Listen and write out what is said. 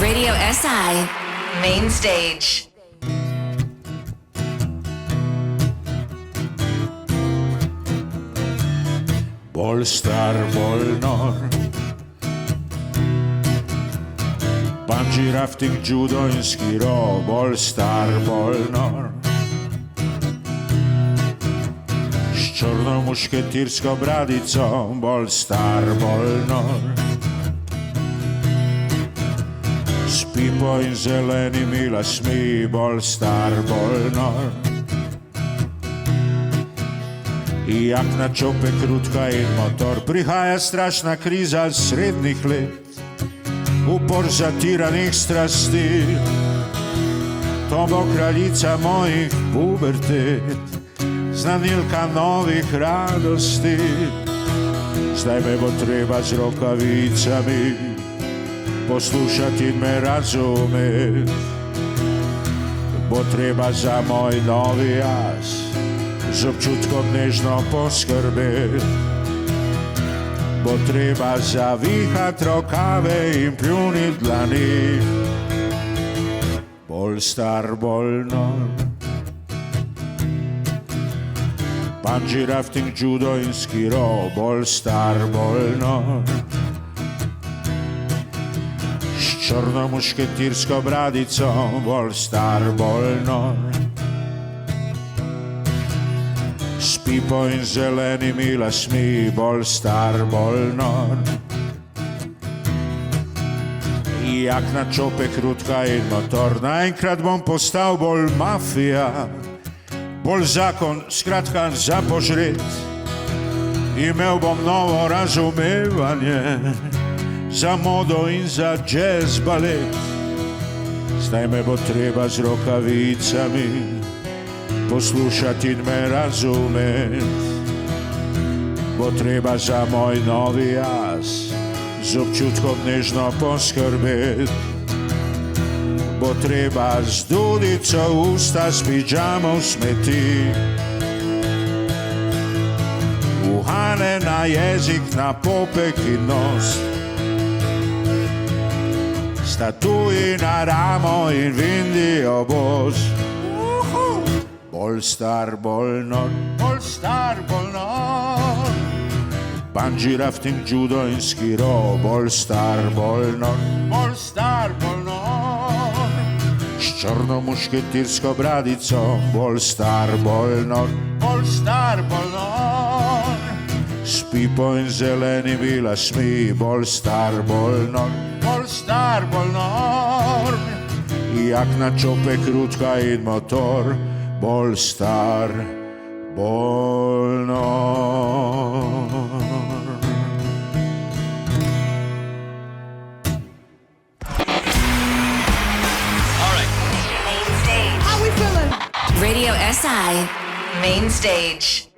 Radio SI Main Stage. Bolj star, bolj nor. Bungee rafting, judo in skiro. Bolj star, bolj nor. S črno mušketirsko bradico. Bolj star, bolj nor. S pipo in zelenimi lasmi. Bolj star, bolj nor. Jak na čope krutka in motor. Prihaja strašna kriza srednjih let, upor zatiranih strasti. To bo kraljica mojih pubertet, znanilka novih radosti. Zdaj me bo treba z rokavicami poslušati in me razumeti. Bo treba za moj novi jaz z občutkom nežno poskrbeti. Bo treba zavihat rokave in pljunit dlani. Bolj star, bolj nor. Bungee rafting, judo in skiro. Bolj star, bolj nor. S črno mušketirsko bradico. Bolj star, bolj nor. S pipo in zelenimi lasmi. Bolj star, bolj nor. Jak na čope krutka in motor. Naenkrat bom postal bolj mafija, bolj zakon, skratka za požret. Imel bom novo razumevanje za modo in za jazz balet. Zdaj me bo treba z rokavicami poslušati in me razumeti. Bo treba za moj novi jaz z občutkom nežno poskrbeti. Bo treba z dudico usta, s pidžamo smeti. Uhane na jezik, na popek in nos. Statuji na ramo in vindi oboz. Bolj star, bolj nor. Bolj star, bolj nor. Bungee rafting, judo in skiro. Bolj star, bolj nor. Bolj star, bolj nor. S črno mušketirsko bradico. Bolj star, bolj nor. Bolj star, bolj nor. S pipo in zelenimi lasmi. Bolj star, bolj nor. Bolj star, bolj nor. Jak na čope krutka in motor. Bolj star, bolj nor. Radio SI Main Stage.